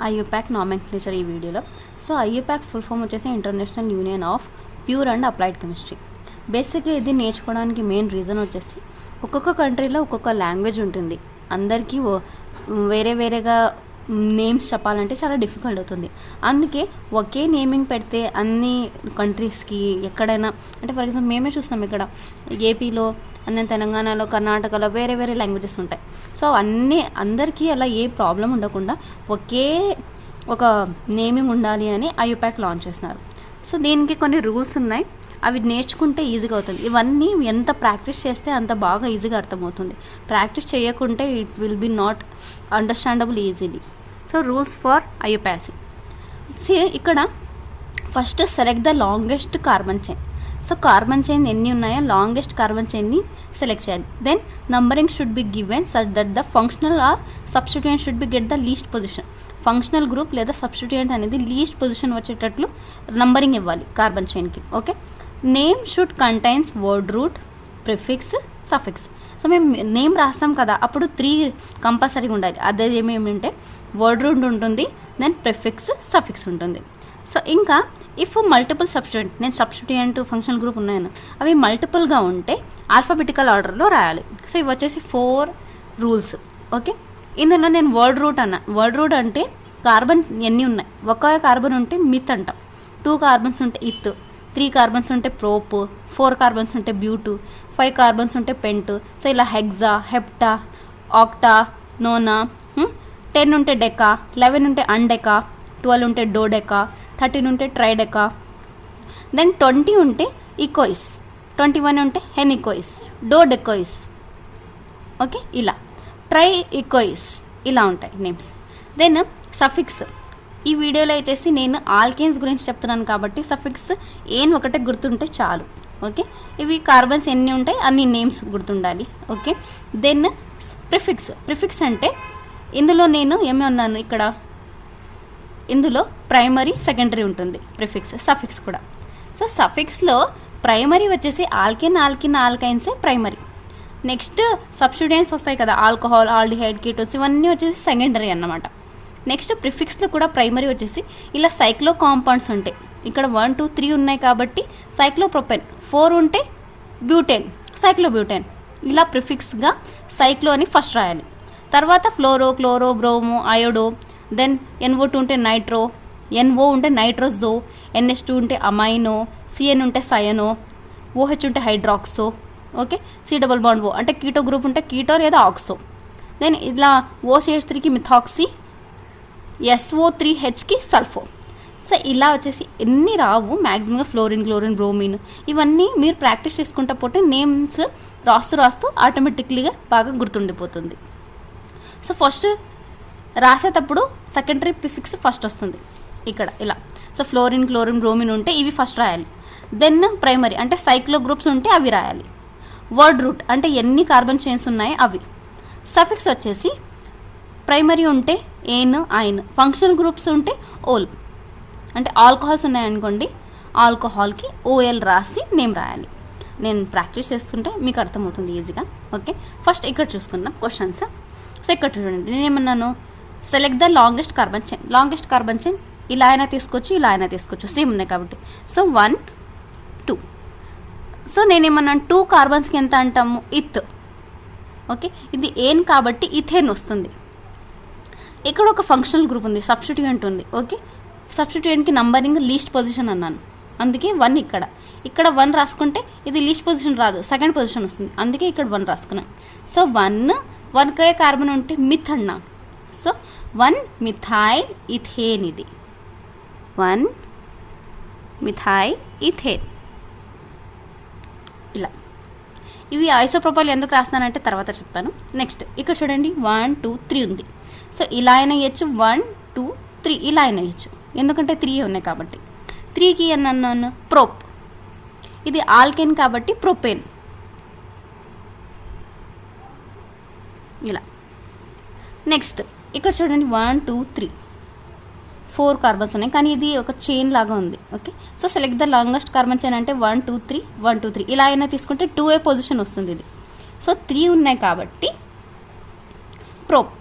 IUPAC nomenclature ఈ వీడియోలో. So IUPAC full form వచ్చేసి international union of pure and applied chemistry. బేసిక్గా ఇది నేర్చుకోవడానికి మెయిన్ రీజన్ వచ్చేసి ఒక్కొక్క కంట్రీలో ఒక్కొక్క లాంగ్వేజ్ ఉంటుంది. అందరికీ వేరే వేరేగా నేమ్స్ చెప్పాలంటే చాలా డిఫికల్ట్ అవుతుంది. అందుకే ఒకే నేమింగ్ పెడితే అన్ని కంట్రీస్కి ఎక్కడైనా, అంటే ఫర్ ఎగ్జాంపుల్ మేమే చూస్తాం ఇక్కడ ఏపీలో, అన్నీ తెలంగాణలో, కర్ణాటకలో వేరే వేరే లాంగ్వేజెస్ ఉంటాయి. సో అందరికీ అలా ఏ ప్రాబ్లం ఉండకుండా ఒకే ఒక నేమింగ్ ఉండాలి అని ఐయుపాక్ లాంచ్ చేస్తున్నారు. సో దీనికి కొన్ని రూల్స్ ఉన్నాయి, అవి నేర్చుకుంటే ఈజీగా అవుతుంది. ఇవన్నీ ఎంత ప్రాక్టీస్ చేస్తే అంత బాగా ఈజీగా అర్థమవుతుంది. ప్రాక్టీస్ చేయకుంటే it will be not understandable easily. So rules for IUPAC. ఇక్కడ first select the longest carbon chain. So carbon chain ఎన్ని ఉన్నాయో లాంగెస్ట్ కార్బన్ చైన్ని సెలెక్ట్ చేయాలి. Then numbering should be given such that the functional or substituent should be get the least position. Functional group లేదా substituent అనేది least position వచ్చేటట్లు numbering ఇవ్వాలి carbon చైన్కి. Okay, name should contains word root, prefix, suffix. So మేము name రాస్తాం కదా, అప్పుడు 3 కంపల్సరీగా ఉండాలి. అదే ఏమేమింటే వర్డ్ రూట్ ఉంటుంది, దెన్ ప్రిఫిక్స్, సఫిక్స్ ఉంటుంది. సో ఇంకా ఇఫ్ మల్టిపుల్ సబ్స్టిట్యూయెంట్, నేను సబ్స్టిట్యూయెంట్ ఫంక్షనల్ గ్రూప్ ఉన్నాయను, అవి మల్టిపుల్గా ఉంటే ఆల్ఫాబెటికల్ ఆర్డర్లో రాయాలి. సో ఇవి వచ్చేసి 4 రూల్స్. ఓకే, ఇందులో నేను వర్డ్ రూట్ అన్నా. వర్డ్ రూట్ అంటే కార్బన్ ఎన్ని ఉన్నాయి, ఒక కార్బన్ ఉంటే మిత్ అంటాం, 2 కార్బన్స్ ఉంటే ఇత్, 3 కార్బన్స్ ఉంటే ప్రోప్, 4 కార్బన్స్ ఉంటే బ్యూటు, 5 కార్బన్స్ ఉంటే పెంట్. సో ఇలా హెక్సా, హెప్టా, ఆక్టా, నోనా, 10 ఉంటే డెకా, 11 ఉంటే అండెకా, 12 ఉంటే డోడెకా, 13 ఉంటే ట్రైడెకా, దెన్ 20 ఉంటే ఈకోయిస్, 21 ఉంటే హెనికోయిస్, డోడెకోయిస్. ఓకే, ఇలా ట్రై ఈకోయిస్, ఇలా ఉంటాయి నేమ్స్. Then suffix. ఈ వీడియోలో వచ్చేసి నేను ఆల్కేన్స్ గురించి చెప్తున్నాను కాబట్టి సఫిక్స్ ఏం ఒకటే గుర్తుంటే చాలు. ఓకే, ఇవి కార్బన్స్ ఎన్ని ఉంటాయి అన్ని నేమ్స్ గుర్తుండాలి. Okay, then prefix. ప్రిఫిక్స్ అంటే ఇందులో నేను ఏమి ఉన్నాను, ఇక్కడ ఇందులో ప్రైమరీ, సెకండరీ ఉంటుంది ప్రిఫిక్స్, సఫిక్స్ కూడా. సో సఫిక్స్లో ప్రైమరీ వచ్చేసి ఆల్కెన్, ఆల్కైన్సే ప్రైమరీ. నెక్స్ట్ సబ్స్టిట్యూయెంట్స్ వస్తాయి కదా, ఆల్కహాల్, ఆల్డిహైడ్, కీటోన్స్, ఇవన్నీ వచ్చేసి సెకండరీ అన్నమాట. నెక్స్ట్ ప్రిఫిక్స్లో కూడా ప్రైమరీ వచ్చేసి ఇలా సైక్లో కాంపౌండ్స్ ఉంటాయి. ఇక్కడ 1, 2, 3 ఉన్నాయి కాబట్టి సైక్లోప్రొపెన్, 4 ఉంటే బ్యూటేన్, సైక్లోబ్యూటేన్. ఇలా ప్రిఫిక్స్గా సైక్లో అని ఫస్ట్ రాయాలి. తర్వాత fluoro, chloro, bromo, iodo, then NO2 ఉంటే నైట్రో, NO ఉంటే నైట్రోజో, NH2 ఉంటే అమైనో, CN ఉంటే సయనో, OH ఉంటే hydroxo. Okay, C double bond O అంటే కీటో గ్రూప్ ఉంటే కీటో లేదా ఆక్సో. దెన్ ఇలా OCH3కి మిథాక్సీ, SO3Hకి సల్ఫో. సో ఇలా వచ్చేసి ఎన్ని రావు, మ్యాక్సిమంగా ఫ్లోరిన్, క్లోరిన్, బ్రోమిన్, ఇవన్నీ మీరు ప్రాక్టీస్ చేసుకుంటా పోతే నేమ్స్ రాస్తూ ఆటోమేటిక్లీగా బాగా గుర్తుండిపోతుంది. సో ఫస్ట్ రాసేటప్పుడు సెకండరీ ప్రిఫిక్స్ ఫస్ట్ వస్తుంది ఇక్కడ ఇలా. సో ఫ్లోరిన్, క్లోరిన్, బ్రోమిన్ ఉంటే ఇవి ఫస్ట్ రాయాలి. దెన్ ప్రైమరీ అంటే సైక్లో గ్రూప్స్ ఉంటే అవి రాయాలి. వర్డ్ రూట్ అంటే ఎన్ని కార్బన్ చైన్స్ ఉన్నాయి అవి. సఫిక్స్ వచ్చేసి ప్రైమరీ ఉంటే ఏన్, ఐన్, ఫంక్షనల్ గ్రూప్స్ ఉంటే ఓల్. అంటే ఆల్కహాల్స్ ఉన్నాయనుకోండి, ఆల్కహాల్కి OL రాసి నేమ్ రాయాలి. నేను ప్రాక్టీస్ చేస్తుంటే మీకు అర్థమవుతుంది ఈజీగా. ఓకే, ఫస్ట్ ఇక్కడ చూసుకుందాం క్వశ్చన్స్. సో ఇక్కడ చూడండి, నేనేమన్నాను, select the longest carbon chain. Longest carbon chain ఇలా అయినా తీసుకోవచ్చు, ఇలా అయినా తీసుకోవచ్చు, సేమ్ ఉన్నాయి కాబట్టి. సో 1, 2. సో నేనేమన్నాను, 2 కార్బన్స్కి ఎంత అంటాము, ఇత్. ఓకే, ఇది ఏన్ కాబట్టి ఇథేన్ వస్తుంది. ఇక్కడ ఒక ఫంక్షనల్ గ్రూప్ ఉంది, సబ్స్టిట్యూయెంట్ ఉంది. ఓకే, సబ్స్టిట్యూయెంట్కి నంబరింగ్ లీస్ట్ పొజిషన్ అన్నాను, అందుకే 1 ఇక్కడ 1 రాసుకుంటే ఇది లీస్ట్ పొజిషన్ రాదు, సెకండ్ పొజిషన్ వస్తుంది, అందుకే ఇక్కడ 1 రాసుకున్నాం. సో 1 కార్బన్ ఉంటే మిత్ అన్నా. సో 1 మిథైల్ ఇథేన్, ఇది 1 మిథైల్ ఇథేన్. ఇలా ఇవి ఐసోప్రోపైల్ ఎందుకు రాస్తున్నానంటే తర్వాత చెప్తాను. నెక్స్ట్ ఇక్కడ చూడండి 1, 2, 3 ఉంది. సో ఇలా అయినా వేయచ్చు, 1, 2, 3 ఇలా అయినా వేయచ్చు, ఎందుకంటే 3 ఉన్నాయి కాబట్టి. 3కి అన్నాను ప్రోప్, ఇది ఆల్కెన్ కాబట్టి ప్రొపేన్. ఇలా నెక్స్ట్ ఇక్కడ చూడండి 1, 2, 3 4 కార్బన్స్ ఉన్నాయి, కానీ ఇది ఒక చైన్ లాగా ఉంది. Okay, so select the longest carbon chain అంటే 1, 2, 3, 1, 2, 3 ఇలా అయినా తీసుకుంటే 2A పొజిషన్ వస్తుంది ఇది. సో 3 ఉన్నాయి కాబట్టి prop.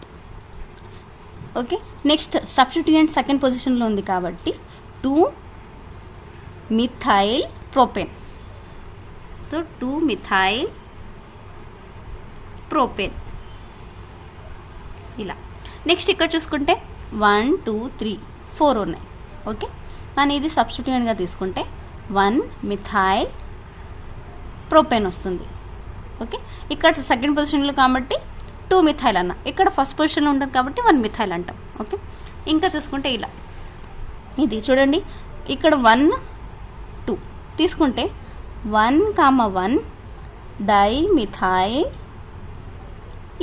Okay. Next substituent second పొజిషన్లో ఉంది కాబట్టి 2-మిథైల్ ప్రోపేన్. సో 2-మిథైల్ ప్రోపేన్ ఇలా. నెక్స్ట్ ఇక్కడ చూసుకుంటే 1 2 3 4 ఉన్నాయి. ఓకే, కానీ ఇది సబ్స్టిట్యూయెంట్గా తీసుకుంటే 1-మిథైల్ ప్రోపేన్ వస్తుంది. ఓకే, ఇక్కడ సెకండ్ పొజిషన్లో కాబట్టి 2-మిథైల్ అన్న, ఇక్కడ ఫస్ట్ పొజిషన్లో ఉంటుంది కాబట్టి 1-మిథైల్ అంటాం. ఓకే, ఇంకా చూసుకుంటే ఇలా ఇది చూడండి, ఇక్కడ 1 2 తీసుకుంటే 1,1 డైమిథైల్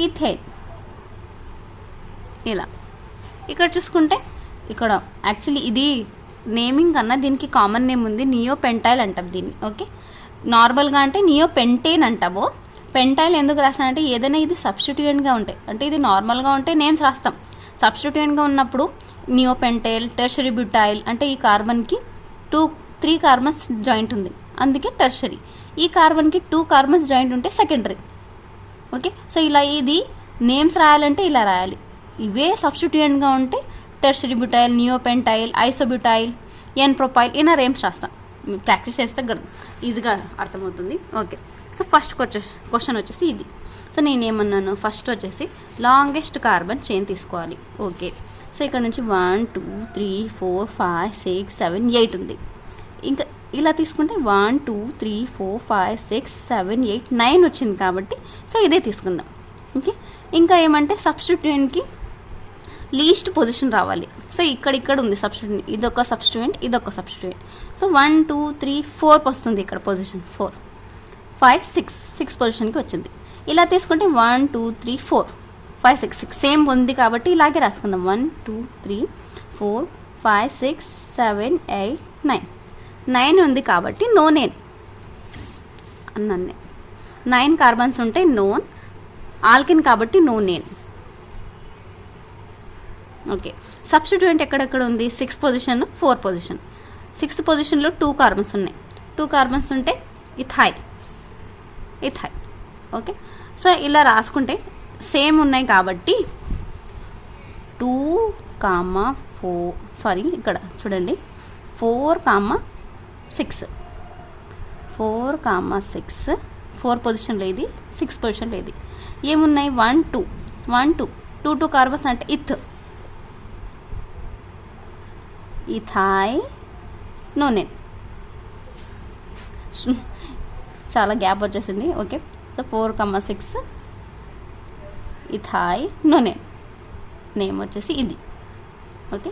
ఈథేన్ ఇలా. ఇక్కడ చూసుకుంటే ఇక్కడ యాక్చువల్లీ ఇది నేమింగ్ కన్నా దీనికి కామన్ నేమ్ ఉంది, నియోపెంటైల్ అంటాం దీన్ని. ఓకే, నార్మల్గా అంటే నియోపెంటేన్ అంటాము. పెంటైల్ ఎందుకు రాస్తానంటే ఏదైనా ఇది సబ్స్టిట్యూయెంట్గా ఉంటాయి, అంటే ఇది నార్మల్గా ఉంటే నేమ్స్ రాస్తాం. సబ్స్టిట్యూయెంట్గా ఉన్నప్పుడు నియోపెంటైల్, టెర్షరీ బ్యూటైల్ అంటే ఈ కార్బన్కి 3 కార్బన్స్ జాయింట్ ఉంది, అందుకే టెర్షరీ. ఈ కార్బన్కి 2 కార్బన్స్ జాయింట్ ఉంటే సెకండరీ. ఓకే, సో ఇలా ఇది నేమ్స్ రాయాలంటే ఇలా రాయాలి. ఇవే సబ్స్టిట్యూయెంట్గా ఉంటే టెర్షరీ బ్యూటైల్, నియోపెంటైల్, ఐసోబ్యూటైల్, ఎన్ ప్రొపైల్ ఇలా నేమ్స్ రాస్తాం. ప్రాక్టీస్ చేస్తే ఈజీగా అర్థమవుతుంది. ఓకే, సో ఫస్ట్ క్వశ్చన్ వచ్చేసి ఇది. సో నేనేమన్నాను, ఫస్ట్ వచ్చేసి లాంగెస్ట్ కార్బన్ చైన్ తీసుకోవాలి. ఓకే, సో ఇక్కడ నుంచి 1 2 3 4 5 6 7 8 ఉంది. ఇంకా ఇలా తీసుకుంటే 1 2 3 4 5 6 7 8 9 వచ్చింది కాబట్టి సో ఇదే తీసుకుందాం. ఓకే, ఇంకా ఏమంటే సబ్స్టిట్యూయెంట్కి లీస్ట్ పొజిషన్ రావాలి. సో ఇక్కడ ఉంది సబ్స్టిట్యూయెంట్, ఇదొక సబ్స్టిట్యూయెంట్, ఇదొక సబ్స్టిట్యూయెంట్. సో 1 2 3 4 వస్తుంది ఇక్కడ పొజిషన్, 4 5 6 పొజిషన్కి వచ్చింది. ఇలా తీసుకుంటే 1 2 3 4 5 6 6 సేమ్ ఉంది కాబట్టి ఇలాగే రాసుకుందాం. 1 2 3 4 5 6 7 8 9 ఉంది కాబట్టి నోనేన్ అన్నీ 9 కార్బన్స్ ఉంటే నోన్, ఆల్కిన్ కాబట్టి నోనేన్. ఓకే, సబ్స్టిట్యూయెంట్ ఎక్కడెక్కడ ఉంది, 6 పొజిషన్ 4 పొజిషన్. 6th పొజిషన్లో 2 కార్బన్స్ ఉన్నాయి, 2 కార్బన్స్ ఉంటే ఇథైల్. ఓకే, సో ఇలా రాసుకుంటే సేమ్ ఉన్నాయి కాబట్టి 2,4 ఇక్కడ చూడండి 4,6 4 పొజిషన్లో ఇది, 6 పొజిషన్లో ఇది. ఏమున్నాయి 1 2 కార్బన్స్ అంటే ఇథైల్ నోనేన్. చాలా గ్యాప్ వచ్చేసింది. ఓకే, సో 4,6 ఇథైల్ నోనేన్ నేమ్ వచ్చేసి ఇది. ఓకే,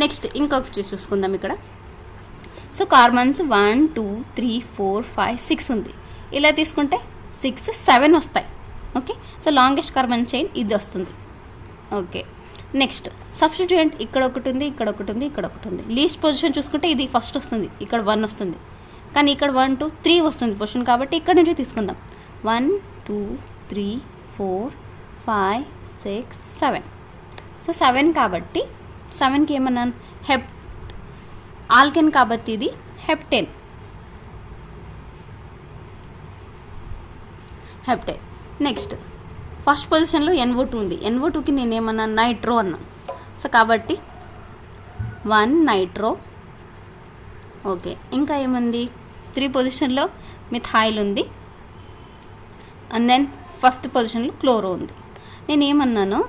నెక్స్ట్ ఇంకొకటి చూసుకుందాం ఇక్కడ. సో కార్బన్స్ 1 2 3 4 5 6 ఉంది. ఇలా తీసుకుంటే 6 7 వస్తాయి. Okay, so longest carbon chain ఇది వస్తుంది. ఓకే, నెక్స్ట్ సబ్స్టిట్యూయెంట్ ఇక్కడ ఒకటి ఉంది, ఇక్కడ ఒకటి ఉంది, ఇక్కడ ఒకటి ఉంది. లీస్ట్ పొజిషన్ చూసుకుంటే ఇది ఫస్ట్ వస్తుంది, ఇక్కడ 1 వస్తుంది, కానీ ఇక్కడ 1 2 3 వస్తుంది పొజిషన్ కాబట్టి ఇక్కడ నుంచి తీసుకుందాం. 1 2 3 4 5 6 7. సో 7 కాబట్టి 7కి ఏమన్నాను, ఆల్కెన్ కాబట్టి ఇది హెప్టేన్. నెక్స్ట్ ఫస్ట్ పొజిషన్లో NO2 ఉంది, NO2కి నేనేమన్నా నైట్రో అన్నా. సో కాబట్టి 1 నైట్రో. ఓకే, ఇంకా ఏముంది 3 పొజిషన్లో మిథైల్ ఉంది, అండ్ దెన్ 5th పొజిషన్లో క్లోరో ఉంది. నేనేమన్నాను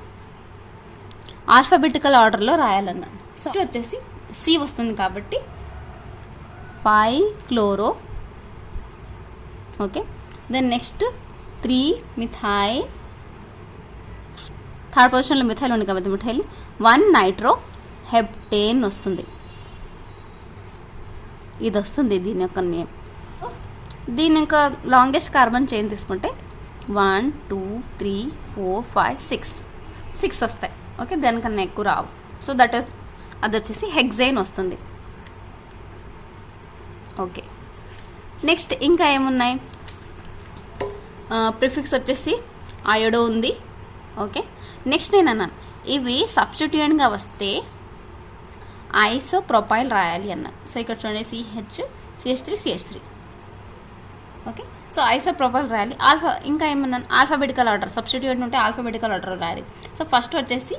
ఆల్ఫాబెటికల్ ఆర్డర్లో రాయాలన్నాను. సో వచ్చేసి C వస్తుంది కాబట్టి 5 chloro. Okay, then next 3 methyl, third పొజిషన్లో మిథైల్ ఉంది కాబట్టి మిథైల్ 1 నైట్రో హెప్టేన్ వస్తుంది. ఇది వస్తుంది దీని యొక్క నేమ్. దీని ఇంకా లాంగెస్ట్ కార్బన్ చైన్ తీసుకుంటే 1 2 3 4 5 6 వస్తాయి. ఓకే, దానికన్నా ఎక్కువ రావు. సో అది వచ్చేసి హెక్సైన్ వస్తుంది. ఓకే, నెక్స్ట్ ఇంకా ఏమున్నాయి, ప్రిఫిక్స్ వచ్చేసి అయోడో ఉంది. ఓకే, నెక్స్ట్ నేను అన్నాను ఇవి సబ్స్టిట్యూయెంట్గా వస్తే ఐసోప్రొపైల్ రాయాలి అన్న. సో ఇక్కడ చూడండి CH3 ఓకే, సో ఐసోప్రొపైల్ రాయాలి. ఇంకా ఏమన్నాను ఆల్ఫాబెటికల్ ఆర్డర్, సబ్స్టిట్యూయెంట్ ఉంటే ఆల్ఫాబెటికల్ ఆర్డర్ రాయాలి. సో ఫస్ట్ వచ్చేసి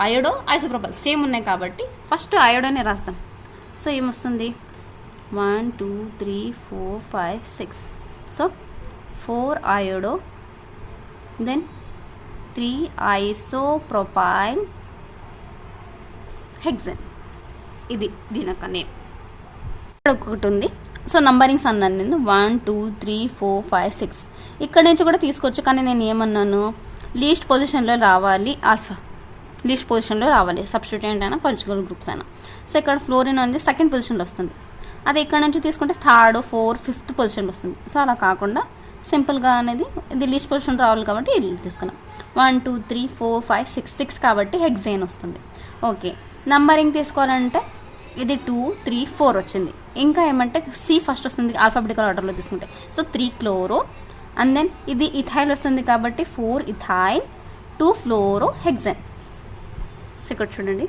అయోడో ఐసోప్రోపైల్ సేమ్ ఉన్నాయి కాబట్టి ఫస్ట్ అయోడోనే రాస్తాం. సో ఏమొస్తుంది 1 2 3 4 5 6. So 4 iodo then 3 isopropyl hexane. ఇది దీని యొక్క నేమ్. ఇక్కడ ఒకటి ఉంది. సో నంబరింగ్స్ అన్నాను నేను 1 2 3 4 5 6. ఇక్కడ నుంచి కూడా తీసుకోవచ్చు, కానీ నేను ఏమన్నాను లీస్ట్ పొజిషన్లో రావాలి, ఆల్ఫా లీస్ట్ పొజిషన్లో రావాలి, సబ్స్టిట్యూయెంట్ అయినా ఫంక్షనల్ గ్రూప్స్ అయినా. సో ఇక్కడ ఫ్లోరిన్ అనేది సెకండ్ పొజిషన్లో వస్తుంది. అది ఇక్కడ నుంచి తీసుకుంటే థర్డ్ 4 5th పొజిషన్లో వస్తుంది. సో అలా కాకుండా సింపుల్గా అనేది ఇది లీస్ట్ పొజిషన్ రావాలి కాబట్టి ఇది తీసుకున్నాం. 1 2 3 4 5 6 6 కాబట్టి హెక్సేన్ వస్తుంది. ఓకే, నంబరింగ్ తీసుకోవాలంటే ఇది 2 3 4 వచ్చింది. ఇంకా ఏమంటే సి ఫస్ట్ వస్తుంది ఆల్ఫాబెటికల్ ఆర్డర్లో తీసుకుంటే. సో 3 క్లోరో అండ్ దెన్ ఇది ఇథైల్ వస్తుంది కాబట్టి 4 ఇథైల్ 2 ఫ్లోరో హెక్సేన్. సో ఇక్కడ చూడండి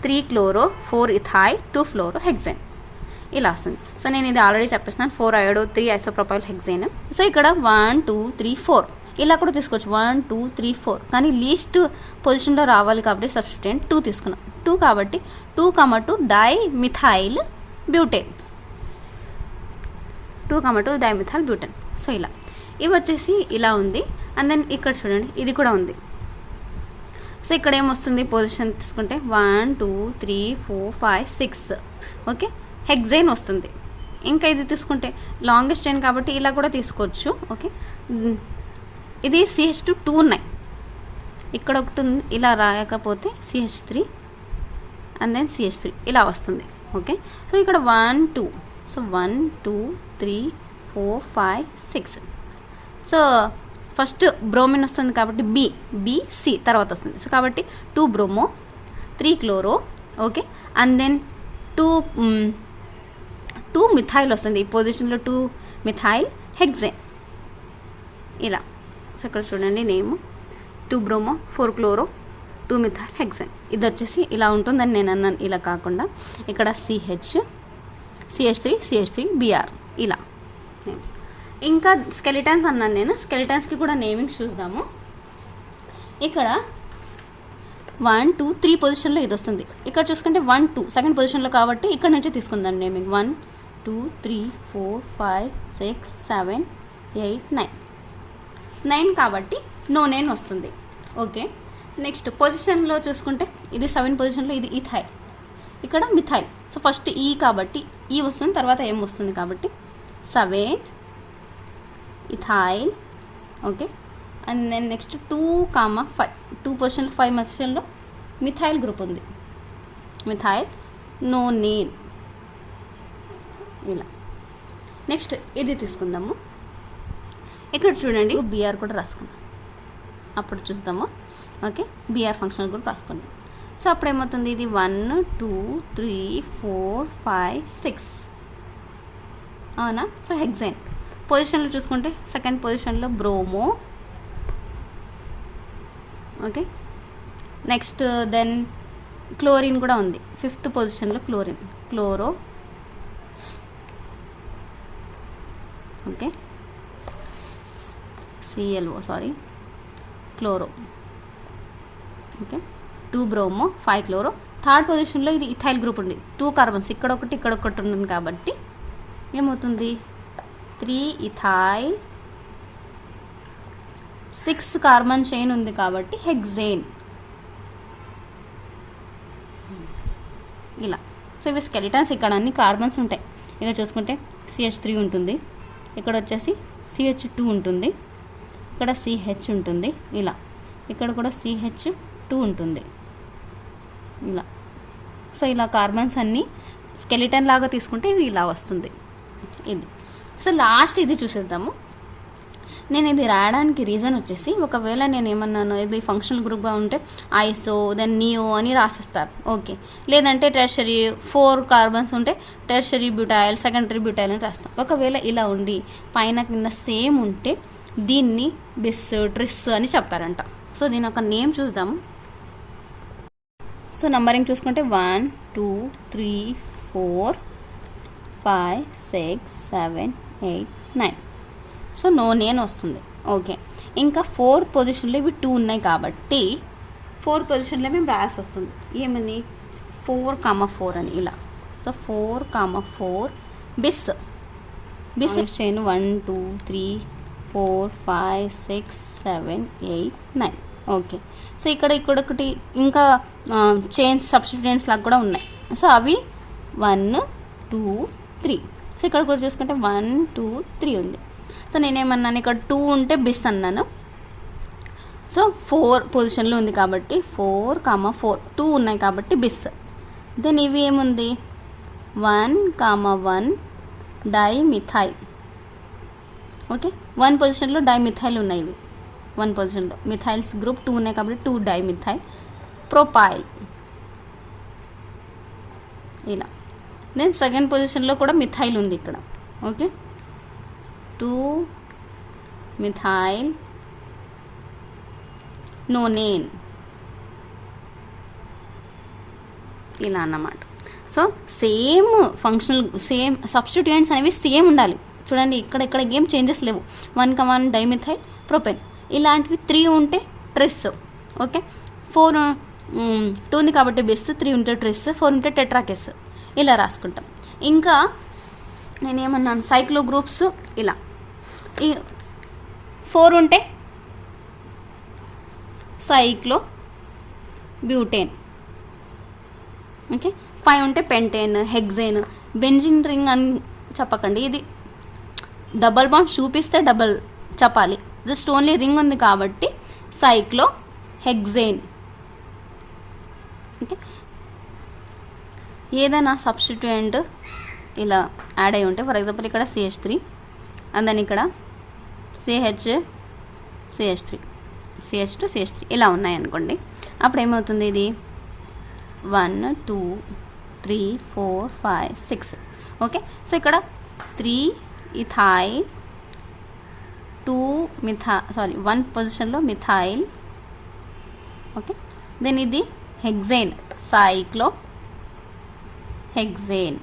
3 క్లోరో 4 ఇథైల్ 2 ఫ్లోరో హెక్సేన్ ఇలా వస్తుంది. సో నేను ఇది ఆల్రెడీ చెప్పేస్తున్నాను 4 అయోడో 3 ఐసోప్రోపైల్ హెక్సేన్. సో ఇక్కడ 1 2 3 4 ఇలా కూడా తీసుకోవచ్చు 1 2 3 4, కానీ లీస్ట్ పొజిషన్లో రావాలి కాబట్టి సబ్స్టిట్యూయెంట్ 2 తీసుకున్నాం. 2 కాబట్టి 2 dimethyl butane 2 dimethyl butane. So ఇలా ఇవి వచ్చేసి ఇలా ఉంది. అండ్ దెన్ ఇక్కడ చూడండి ఇది కూడా ఉంది. సో ఇక్కడ ఏమొస్తుంది పొజిషన్ తీసుకుంటే 1 2 3 4 5 6 ఓకే హెక్సేన్ వస్తుంది. ఇంకా ఇది తీసుకుంటే లాంగెస్ట్ చైన్ కాబట్టి ఇలా కూడా తీసుకోవచ్చు. ఓకే ఇది CH2 2 ఉన్నాయి. ఇక్కడ ఒకటి ఉంది, ఇలా రాయకపోతే CH3 అండ్ దెన్ CH3 ఇలా వస్తుంది. ఓకే సో ఇక్కడ 1 2 సో 1 2 3 4 5 6. సో ఫస్ట్ బ్రోమిన్ వస్తుంది కాబట్టి BC తర్వాత వస్తుంది. సో కాబట్టి 2 bromo 3 chloro okay and then 2 methyl వస్తుంది. ఈ పొజిషన్లో 2 మిథైల్ హెక్సేన్ ఇలా. సో ఇక్కడ చూడండి name 2 bromo 4 chloro 2 methyl hexane. ఇది వచ్చేసి ఇలా ఉంటుందని నేను అన్నాను. ఇలా కాకుండా ఇక్కడ CH3 Br ఇలా నేమ్స్. ఇంకా స్కెలిటన్స్ అన్నాను నేను. స్కెలిటన్స్కి కూడా నేమింగ్స్ చూద్దాము. ఇక్కడ 1 2 3 పొజిషన్లో ఇది వస్తుంది. ఇక్కడ చూసుకుంటే 1 2 సెకండ్ పొజిషన్లో కాబట్టి ఇక్కడ నుంచి తీసుకుందాం నేమింగ్ 1 2 3 4 5 6 7 8 9 కాబట్టి నో నేమ్ వస్తుంది. ఓకే నెక్స్ట్ పొజిషన్లో చూసుకుంటే ఇది 7 పొజిషన్లో ఇది ఇథైల్, ఇక్కడ మిథైల్. సో ఫస్ట్ ఈ కాబట్టి ఈ వస్తుంది, తర్వాత ఏం వస్తుంది కాబట్టి 7 ethyl okay and then next 2 5 2 పొజిషన్లో 5 పొజిషన్లో మిథైల్ గ్రూప్ ఉంది, మిథైల్ నో నేమ్ ఇలా. నెక్స్ట్ ఇది తీసుకుందాము. ఇక్కడ చూడండి BR కూడా రాసుకుందాం, అప్పుడు చూద్దాము. ఓకే BR ఫంక్షనల్ గ్రూప్ రాసుకోండి. సో అప్పుడు ఏమవుతుంది ఇది 1 2 3 4 5 6 అవునా. సో హెక్సేన్ పొజిషన్లో చూసుకుంటే సెకండ్ పొజిషన్లో bromo okay next then chlorine కూడా ఉంది 5th పొజిషన్లో chloro okay chloro okay 2 bromo 5 chloro. Third పొజిషన్లో ఇది ఇథైల్ గ్రూప్ ఉంది 2 కార్బన్స్ ఇక్కడ ఒకటి ఉంది కాబట్టి ఏమవుతుంది 3 ఇథైల్ 6 కార్బన్ చైన్ ఉంది కాబట్టి హెక్సేన్ ఇలా. సో ఇవి స్కెలిటన్స్. ఇక్కడ అన్ని కార్బన్స్ ఉంటాయి. ఇక్కడ చూసుకుంటే CH3 ఉంటుంది, ఇక్కడ వచ్చేసి CH2 ఉంటుంది, ఇక్కడ CH ఉంటుంది ఇలా, ఇక్కడ కూడా CH2 ఉంటుంది ఇలా. సో ఇలా కార్బన్స్ అన్నీ స్కెలిటన్ లాగా తీసుకుంటే ఇవి ఇలా వస్తుంది ఇది. సో లాస్ట్ ఇది చూసేద్దాము. నేను ఇది రాయడానికి రీజన్ వచ్చేసి ఒకవేళ నేను ఏమన్నాను ఇది ఫంక్షనల్ గ్రూప్గా ఉంటే ఐసో దెన్ నియో అని రాసిస్తారు ఓకే. లేదంటే టెర్షరీ 4 కార్బన్స్ ఉంటే టెర్షరీ బ్యూటైల్ సెకండరీ బ్యూటైల్ అని రాస్తాం. ఒకవేళ ఇలా ఉండి పైన కింద సేమ్ ఉంటే దీన్ని బిస్ ట్రిస్ అని చెప్తారంట. సో దీని ఒక నేమ్ చూద్దాము. సో నంబరింగ్ చూసుకుంటే 1 2 3 4 5 6 7 8 9. సో నో నేమ్ వస్తుంది. ఓకే, ఇంకా 4th పొజిషన్లో ఇవి 2 ఉన్నాయి కాబట్టి 4th పొజిషన్లో మేము రాయాల్సి వస్తుంది. ఏమని 4,4 అని ఇలా. So 4,4 bis chain 1 2 3 4 5 6 7 8 9. Okay, so ఇక్కడ ఒకటి ఇంకా చైన్స్ సబ్స్టిట్యూయెంట్స్ లాగా కూడా ఉన్నాయి. సో అవి 1 2 3. సో ఇక్కడ కూడా చూసుకుంటే 1 2 3 ఉంది. సో నేనేమన్నాను, ఇక్కడ 2 ఉంటే బిస్ అన్నాను. సో 4 పొజిషన్లో ఉంది కాబట్టి 4,4 2 ఉన్నాయి కాబట్టి బిస్. దెన్ ఇవి ఏముంది 1,1 డైమిథైల్. ఓకే, 1 పొజిషన్లో డైమిథైల్ ఉన్నాయి. ఇవి 1 పొజిషన్లో మిథైల్స్ గ్రూప్ 2 ఉన్నాయి కాబట్టి 2 డైమిథైల్ ప్రొపైల్ ఇలా. దెన్ సెకండ్ పొజిషన్లో కూడా మిథైల్ ఉంది ఇక్కడ. ఓకే, 2 మిథైల్ నోనేన్ ఇలా అన్నమాట. So same functional same substituents అనేవి సేమ్ ఉండాలి. చూడండి, ఇక్కడ ఏం చేంజెస్ లేవు. 1,1 డైమిథైల్ ప్రొపెన్ ఇలాంటివి 3 ఉంటే ట్రిస్. ఓకే, 4 2 ఉంది కాబట్టి బెస్, 3 ఉంటే ట్రిస్, 4 ఉంటే టెట్రాకెస్ ఇలా రాసుకుంటాం. ఇంకా నేనేమన్నాను సైక్లో గ్రూప్స్ ఇలా. ఈ 4 ఉంటే సైక్లో బ్యూటేన్. ఓకే, 5 ఉంటే పెంటేన్, హెక్సేన్, బెంజిన్ రింగ్ అని చెప్పకండి. ఇది డబల్ బాండ్ చూపిస్తే డబల్ చెప్పాలి. జస్ట్ ఓన్లీ రింగ్ ఉంది కాబట్టి సైక్లో హెక్సేన్. ఓకే, ఏదైనా సబ్స్టిట్యూయెంట్ ఇలా యాడ్ అయి ఉంటే, ఫర్ ఎగ్జాంపుల్ ఇక్కడ CH3 అండ్ దెన్ ఇక్కడ CH3 CH2 CH3 ఇలా ఉన్నాయనుకోండి. అప్పుడు ఏమవుతుంది, ఇది 1 2 3 4 5 6. ఓకే, సో ఇక్కడ 3 ఇథైల్ 1 పొజిషన్లో మిథైల్. ఓకే, దెన్ ఇది హెక్సేన్, సైక్లో హెక్సేన్.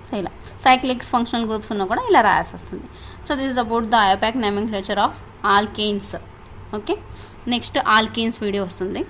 సో ఇలా సైక్లిక్స్ ఫంక్షనల్ గ్రూప్స్ ఉన్నా కూడా ఇలా రాయాల్సి వస్తుంది. So this is about the IUPAC nomenclature of alkanes. Okay, next alkanes video వస్తుంది.